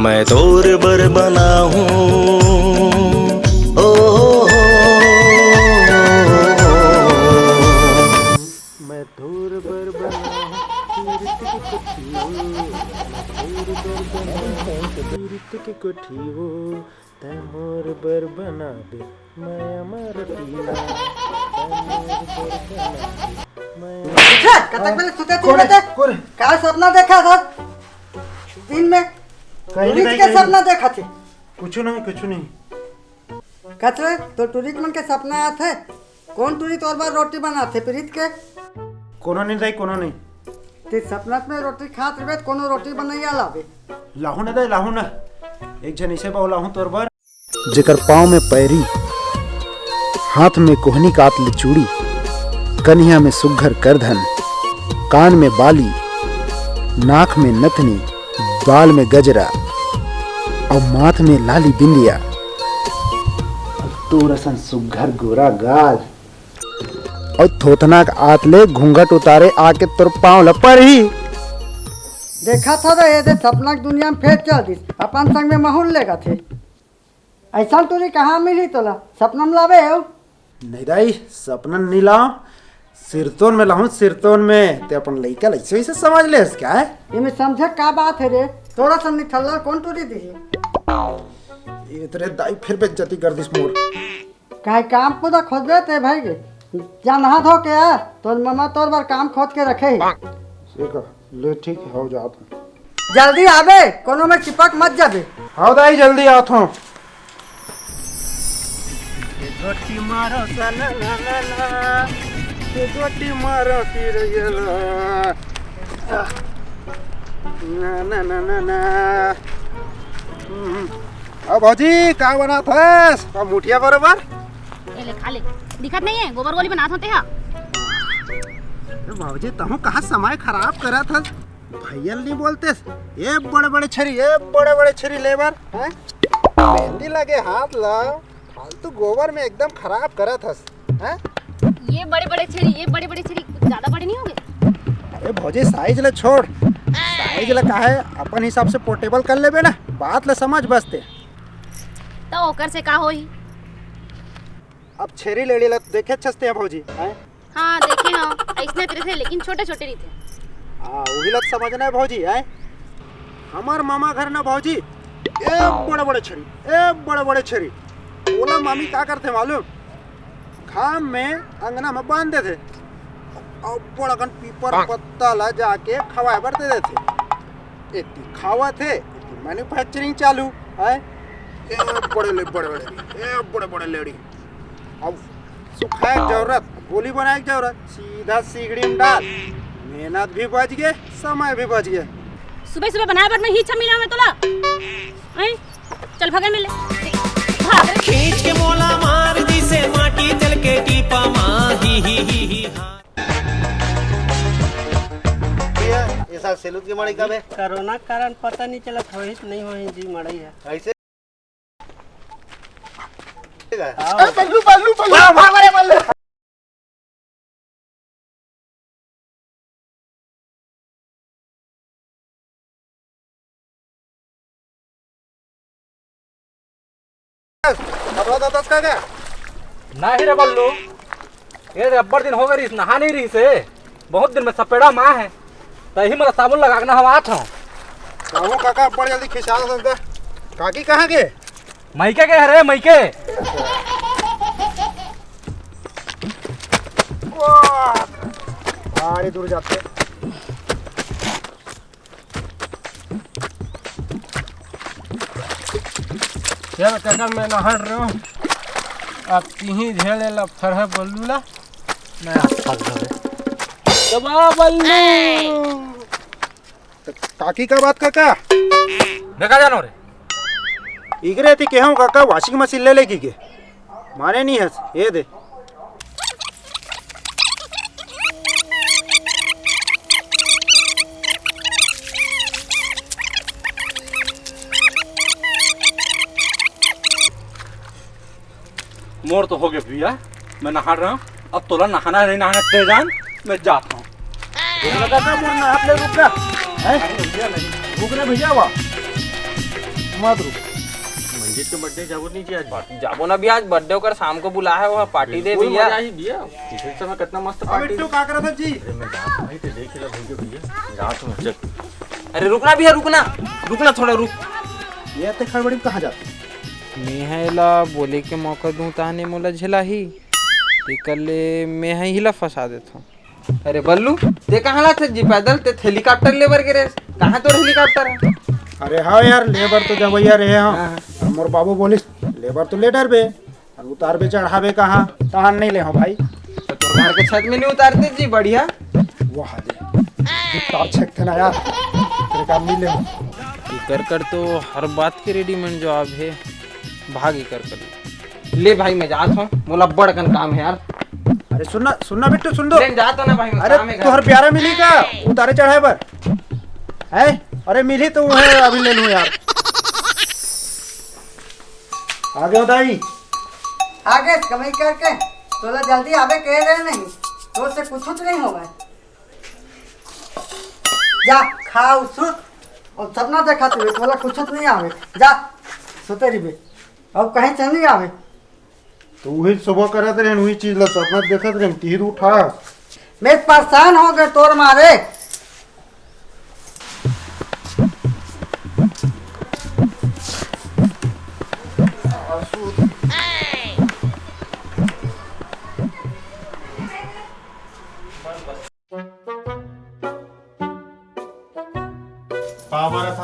मैं तोर बर बना हूँ। मैं तोर बर बना तीर्थ की कोठी हो तै मोर बर बना दे मैं अमर पीला कतक में सुते थे बेटे क्या सपना देखा था दिन में? टूरिस्ट के सपना देखा थे? कुछ नहीं कचरे तो टूरिस्ट मन के सपना आया थे। कौन टूरिस्ट और बार रोटी बनाते प्रीत के? कोनो नहीं ते सपना में रोटी खात रहे कोनो रोटी बनैया लावे लाहू ना एक जन इसे बाव लाहू तोर बर जेकर पाँव में पैरी, हाथ में कोहनी कातली चूड़ी, कन्हिया में सुघर करधन, कान में बाली, नाक में नथनी, बाल में गजरा और माथ में लाली बिंदिया, तू रसन सुघर गोरा गाल और थोथनाक आतले घूंघट उतारे आके तोर पाँव लपर ही देखा था रे ये सपना की दुनिया में फेर चल दी अपन संग में माहौल लेगा थे। ऐसा तुझे कहाँ मिली तोला सपना में लावे हो? नहीं दाई सपना नहीं लाओ सिरतोन में लाऊं सिरतोन में ते अपन लइका लइसे वैसे समझ ले क्या है ये में समझे का बात है रे? थोड़ा सा निठल्ला कौन तुझे दी ये तेरे दाई फिर बेइज्जती कर दिस मोर काहे काम पूरा खोदबे ते भाई गे जा नहा धो के आ तोर मामा तोर बार काम खोद के रखे ही। ठीक है ले ठीक है हो जात हूं जल्दी आबे कोनो में चिपक मत जाबे। हां दाई जल्दी आत हूं। गोटी मारो सना ना ना ना गोटी मारो तिरयला ना ना ना ना ना अब भौजी का बनात हस अब मुठिया बरोबर ए ले खा ले दिखत नहीं है गोबर गोली बनात होते हा। भौजी तहु कहाँ समय खराब करत हस भैया नहीं बोलते ये बड़े बड़े छरी लेबर हैं मेहंदी लगे हाथ ला फालतू गोबर में एकदम खराब करत हस हैं ये बड़े बड़े छरी कुछ ज्यादा बड़े नहीं होंगे? अरे भौजी साइज ले छोड़ साइज ले काहे अपन हिसाब से पोर्टेबल कर लेबे ना बात ले समझ बसते तो ओकर से का होई? अब छेरी लेड़ी ला देखे छसते हैं भौजी हैं हाँ देखे हाँ ऐसने तेरे थे लेकिन छोटे छोटे नहीं थे। हाँ वही लत समझना है भौजी है हमार मामा घर ना भौजी ए बड़े बड़े छरी बोला मामी क्या करते मालूम खाम में अंगना में बांधते थे और बड़गन पीपर पत्ता ला जाके खवाए बर दे देते इतनी खावा थे मैन्युफैक्चरिंग चालू है बड़े बड़े लेडी अब सुखाए जरूरत गोली बनाए जरूरत सीधा सिगड़ी में डाल मेहनत भी बच गए समय भी बच गया। सुबह सुबह बनाया पर मैं ही छमीना में तोला चल भागे मिले भाग रे खींच के मोला मार दी से माटी जल के टीपा माही ही ये साल सेलूट की मड़ई कब है? कोरोना के कारण पता नहीं चला होई नहीं होई जी मड़ई है ऐसे बल्लू नहीं रे बल्लू ये रब्बर दिन हो गई नहा नहीं रही से बहुत दिन में सपेड़ा माँ है तही मेरा साबुन लगा के नहवा था कहूँ काका बड़ जल्दी खिंचा दे काकी कहाँ गए मैके के रे मैके आड़े दूर जाते चल काका मैं नहा रहा हूँ अब तीही झेले ला फरह बल्लू ला मैं फंस गए दबा बल्लू काकी का बात काका देखा जानो रे इगरे थी कहूँ काका वॉशिंग मशीन ले लेगी के माने नहीं हंस ये दे मोर तो हो गया भैया मैं नहा रहा हूँ अब तोला नहाना नहीं नहाना ते जान मैं जाता हूँ रुकना भैया हुआ मत रुक। मंजीत के बर्थडे जाबो नहीं जी आज। जाबो ना भी आज बर्थडे कर शाम को बुला है वो पार्टी दे भैया। ही भैया पिछले समय कितना मस्त अब पार्टी। बिट्टू का करत है जी? अरे मैं जा भाई तो देख ला भैया रात में चल। अरे रुकना भैया रुकना थोड़ा रुक। ये ते खड़बड़ी में कहाँ जाते? मैं हैला बोले के मौका दूं ताने मोला झेला ही ले मैं हिला फंसा देता हूँ। अरे बल्लू ते कहाँ ला थे जी पैदल ते हेलीकॉप्टर लेबर के रे कहाँ तो हेलीकॉप्टर है? अरे हाँ यार लेबर तो जब भैया रहे हाँ मोर बाबू बोलिस लेबर तो लेटर बे और उतार बे चढ़ावे कहाँ तहान नहीं ले हो भाई। तो तोर घर के छत में नहीं उतारते जी बढ़िया। वाह दे तार छेक थे ना यार तेरे काम नहीं ले हो। कर तो हर बात के रेडीमेड जवाब है भागी कर ले भाई मैं जाता हूँ मोला बड़कन काम है यार। अरे सुनना बिट्टू सुन दो। जाता ना भाई अरे तोहर प्यारा मिली का उतारे चढ़ाए पर है? अरे मिली तो वो है अभी ले लूं यार। आगे हो दाई आगे कमाई करके तोला जल्दी आवे कह रहे नहीं तो से कुछ नहीं होगा। जा खाओ सुत और सपना देखा तू तोला कुछ नहीं आवे जा सोते रिबे अब कहीं चल नहीं आवे। तो वही सुबह करत रहे वही चीज ला सपना देखत रहे तीर उठा। मैं परेशान हो गए तोर मारे।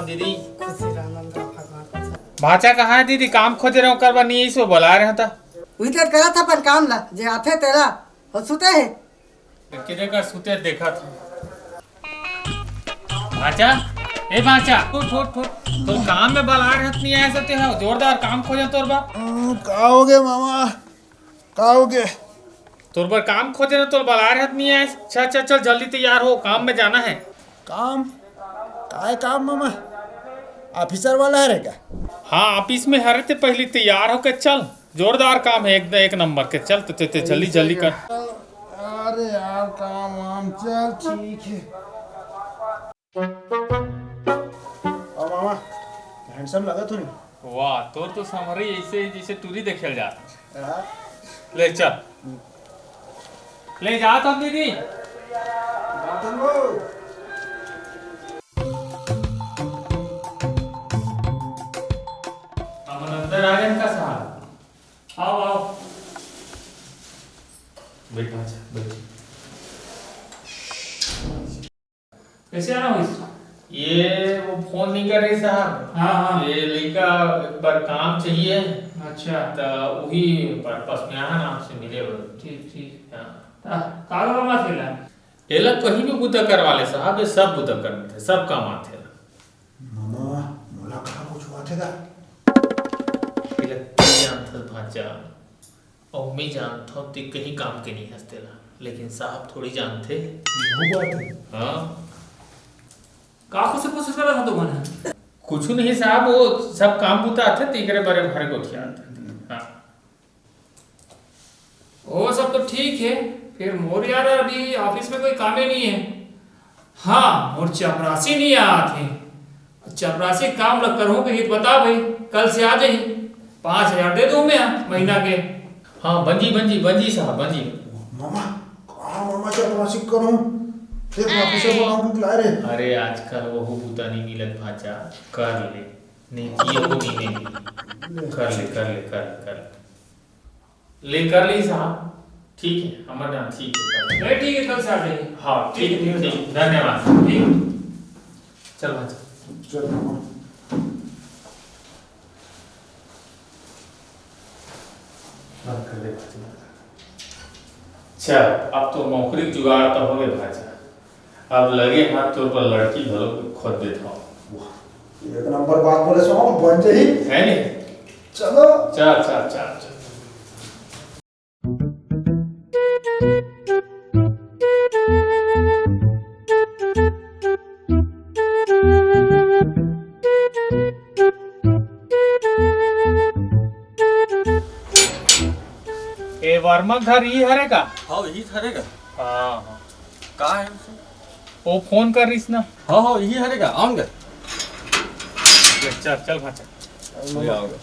दीदी भाचा कहाँ है दीदी? काम खोज रहे हो करवा नहीं इसको बुला रहे था। इधर करा था पर काम ला जे आथे तेरा और सुते है किधर का सुते देखा था। भाचा ए भाचा ठोट तो काम में बुला रहे नहीं आए सकते हो जोरदार काम खोजे तोर बा। का हो गए मामा का हो गए? तोर पर काम खोजे ना तोर बुला रहे नहीं आए। चल जल्दी तैयार हो काम में जाना है। काम काय काम मामा ऑफिसर वाला है रे क्या? हाँ ऑफिस में हरे ते पहले तैयार होकर चल जोरदार काम है एक नंबर के। चल तो जल्दी कर। अरे यार काम वाम चल ठीक है। और मामा हैंडसम लगा तू नहीं? वाह तोर तो समरी ऐसे जैसे टूरी देखे जाता। ले चल ले जा तो दीदी। अंदर आ गए का साहब। आओ बैठ कैसे आना हुई? ये वो फोन नहीं कर रही साहब। हाँ ये लड़का एक बार काम चाहिए। अच्छा तो वही पर्पस में आना आपसे मिले। ठीक हाँ कागज में थे ये लोग कहीं भी बुद्ध करवा ले साहब। ये सब बुद्ध करने थे सब काम आते हैं। मामा मोला कहाँ कुछ हुआ थे का? जानता भाचा और मैं जानता हूँ तो कहीं काम के नहीं हंसते ला लेकिन साहब थोड़ी जानते। हाँ काकू से पूछ रहा था तुम्हारे? कुछ नहीं साहब वो सब काम बुता थे तीसरे बड़े भरे को थे। हाँ वो सब तो ठीक है फिर मोर यार अभी ऑफिस में कोई काम ही नहीं है। हाँ मोर चपरासी नहीं आते चपरासी काम लग कर हूँ कहीं बता भाई कल से आ जाए 5,000 दे दूँ मैं महीना के। हाँ बंजी साहब बंजी। मामा कहाँ मामा चपरासी करूँ सिर्फ ऑफिसर बनाऊँ कि ला रे? अरे आजकल वो बुता नहीं मिलत भाचा कर ले नहीं किए वो नहीं कर ले साहब। ठीक है हमारा ठीक है ठीक है कल से आ जाइए। हाँ ठीक धन्यवाद। ठीक चल भाचा चल मामा। अच्छा अब तो नौकरी जुगाड़ तो हो गए भाचा। अब लगे हाथ तौर पर लड़की घरों को खोद देता हूँ। एक नंबर बात बोले सो बन जाही है नहीं? चलो चल ए वर्मा घर ही हरे का? हाँ यही हरेगा। हाँ का है वो फोन कर रही ना। हाँ यही हरेगा आऊंगा। चल भाचा मैं आऊंगा।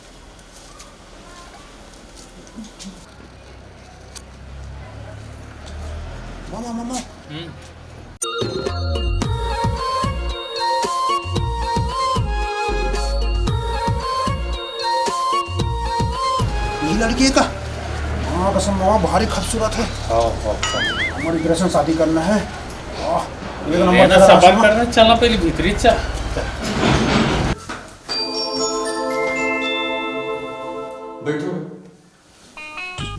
मामा मामा ये लड़की है का? हाँ कसम मामा भारी खूबसूरत है। हमारी ग्रेसन शादी करना है। एक नंबर का सबर रास्ता। करना चलना पहले भीतरी चल। बैठो।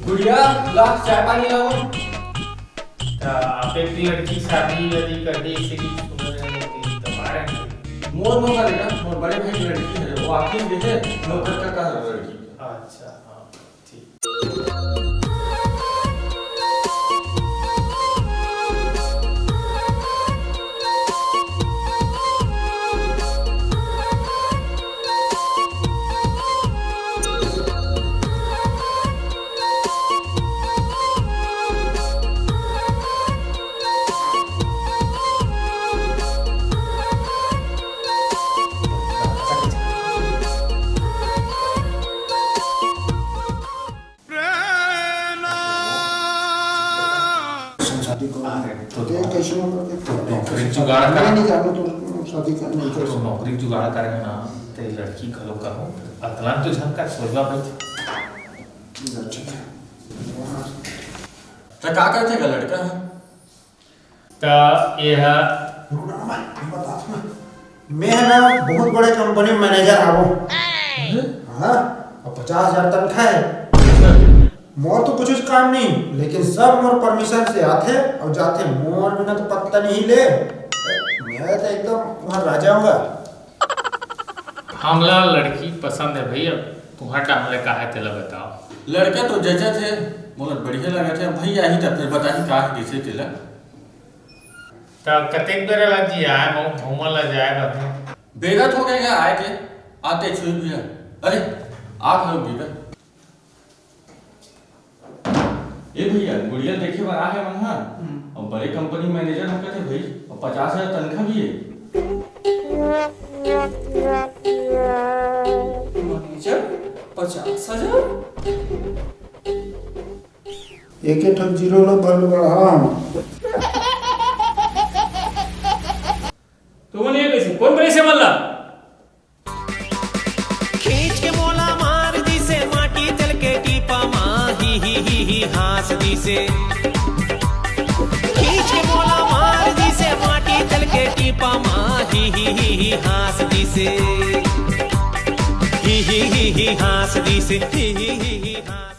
गुड़िया लाख चाय पानी लाओ। आप एक लड़की शादी यदि करनी इसी की तुम्हारे मोर नो करेगा, मोर बड़े भाई की लड़की है, वो आखिर देखे नौकर का लड़की। अच्छा हाँ ठीक। शादी को तो कैसे नौकरी जुगाड़ कर नहीं जानो तो शादी करने तो नौकरी जुगाड़ करेगा ना ते लड़की खलो करो अतलान तो झनका सोचवा भाई तो का करते का लड़का? ता यह मैं है ना बहुत बड़े कंपनी में मैनेजर आवो। हाँ और 50,000 तनख्वाह है। मोर तो कुछ काम नहीं, लेकिन सब मोर परमिशन से आते और जाते। मोर बिना तो पत्ता नहीं ले। मैं तो एकदम वहाँ रह जाऊंगा। हमला लड़की पसंद है भैया, तुम्हारा हमले का है तेला बताओ। लड़का तो जजा थे, बहुत बढ़िया लगा थे। भैया ही तब फिर बताइए का कैसे तेला। ता कतेक बेरा लग जी आए मो घूमल ला जाएगा। बेगत हो गए आए थे, आते छुई भैया। अरे आप लोग बेगत। ये भैया गुड़िया देखे बार आ है वहाँ और बड़े कंपनी मैनेजर हम कहते भाई और 50,000 तनख्वाह भी है। मैनेजर 50,000? एक एक ठक जीरो लो बल बढ़ा। तो वो नहीं कैसे कौन बड़े से मल्ला खींच के मोला मार दी से माटी जल के टीपा माही ही हास दी से। खींच के मोला मार दी से माटी जल के टीपा माही ही हास दी से। ही हास दी से। ही हास